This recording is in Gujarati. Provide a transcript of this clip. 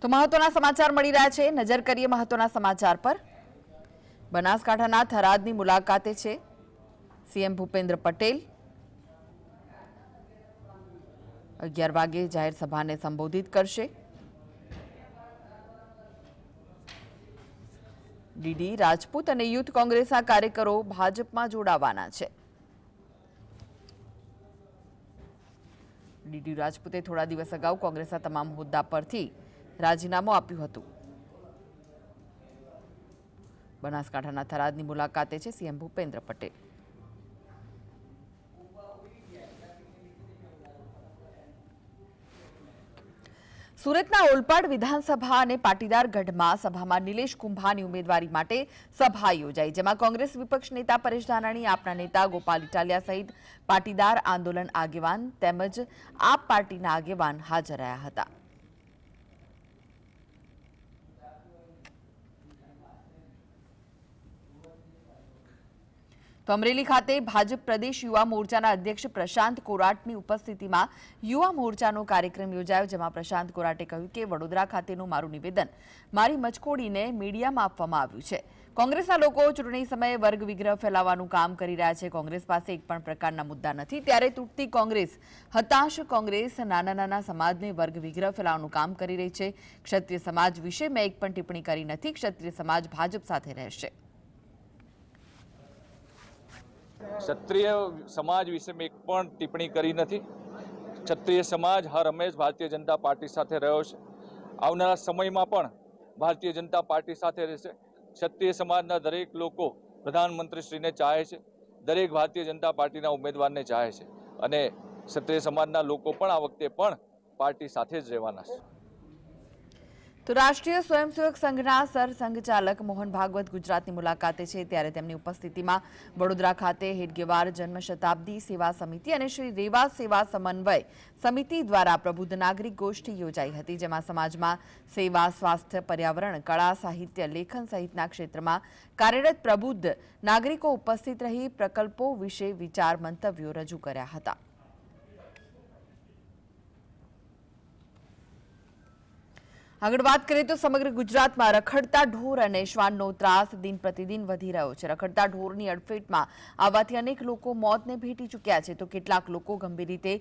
તો મહત્વના સમાચાર મળી રહ્યા છે। નજર કરીએ મહત્વના સમાચાર પર। બનાસકાંઠાના થરાદની મુલાકાતે છે સીએમ ભૂપેન્દ્ર પટેલ। 11 વાગે જાહેર સભાને સંબોધિત કરશે। ડીડી રાજપૂત અને યુથ કોંગ્રેસના કાર્યકરો ભાજપમાં જોડાવાના છે। ડીડી રાજપૂતે થોડા દિવસ અગાઉ કોંગ્રેસના તમામ હોદ્દા પરથી રાજીનામું આપ્યું હતું। બનાસકાંઠાના થરાદની મુલાકાતે છે સીએમ ભૂપેન્દ્ર પટેલ। સુરતના ઓલપાડ વિધાનસભા અને પાટીદાર ગઢમાં સભામાં નિલેશ કુંભાની ઉમેદવારી માટે સભા યોજાઈ, જેમાં કોંગ્રેસ વિપક્ષ નેતા પરેશ ધાનાણી, આપના નેતા ગોપાલ ઇટાલિયા સહિત પાટીદાર આંદોલન આગેવાન તેમજ આપ પાર્ટીના આગેવાન હાજર રહ્યા હતા। તો અમરેલી ખાતે ભાજપ પ્રદેશ યુવા મોરચાના અધ્યક્ષ પ્રશાંત કોરાટની ઉપસ્થિતિમાં યુવા મોરચાનો કાર્યક્રમ યોજાયો, જેમાં પ્રશાંત કોરાટે કહ્યું કે વડોદરા ખાતેનું મારું નિવેદન મારી મચકોડીને મીડિયામાં આપવામાં આવ્યું છે। કોંગ્રેસના લોકો ચૂંટણી સમયે વર્ગ વિગ્રહ ફેલાવવાનું કામ કરી રહ્યા છે। કોંગ્રેસ પાસે એક પણ પ્રકારના મુદ્દા નથી, ત્યારે તૂટતી કોંગ્રેસ, હતાશ કોંગ્રેસ નાના સમાજને વર્ગ વિગ્રહ ફેલાવવાનું કામ કરી રહી છે। ક્ષત્રિય સમાજ વિશે મેં એક પણ ટિપ્પણી કરી નથી। ક્ષત્રિય સમાજ ભાજપ સાથે રહેશે। ક્ષત્રિય સમાજ વિશે મેં એક પણ ટિપ્પણી કરી નથી। ક્ષત્રિય સમાજ હર હંમેશ ભારતીય જનતા પાર્ટી સાથે રહ્યો છે, આવનારા સમયમાં પણ ભારતીય જનતા પાર્ટી સાથે રહેશે। ક્ષત્રિય સમાજના દરેક લોકો પ્રધાનમંત્રીશ્રીને ચાહે છે, દરેક ભારતીય જનતા પાર્ટીના ઉમેદવારને ચાહે છે અને ક્ષત્રિય સમાજના લોકો પણ આ વખતે પણ પાર્ટી સાથે જ રહેવાના છે। તો રાષ્ટ્રીય સ્વયંસેવક સંઘના સરસંઘચાલક મોહન ભાગવત ગુજરાતની મુલાકાતે છે, ત્યારે તેમની ઉપસ્થિતિમાં વડોદરા ખાતે હેડગેવાર જન્મ શતાબ્દી સેવા સમિતિ અને શ્રી રેવા સેવા સમન્વય સમિતિ દ્વારા પ્રબુદ્ધ નાગરિક ગોષ્ઠી યોજાઈ હતી, જેમાં સમાજમાં સેવા, સ્વાસ્થ્ય, પર્યાવરણ, કળા, સાહિત્ય, લેખન સહિતના ક્ષેત્રમાં કાર્યરત પ્રબુદ્ધ નાગરિકો ઉપસ્થિત રહી પ્રકલ્પો વિશે વિચાર મંતવ્યો રજૂ કર્યા હતા। આગળ વાત કરીએ તો સમગ્ર ગુજરાતમાં રખડતા ઢોર અને શ્વાનનો ત્રાસ દિન પ્રતિદિન વધી રહ્યો છે। રખડતા ઢોરની અડફેટમાં આવવાથી અનેક લોકો મોતને ભેટી ચૂક્યા છે, તો કેટલાક લોકો ગંભીર રીતે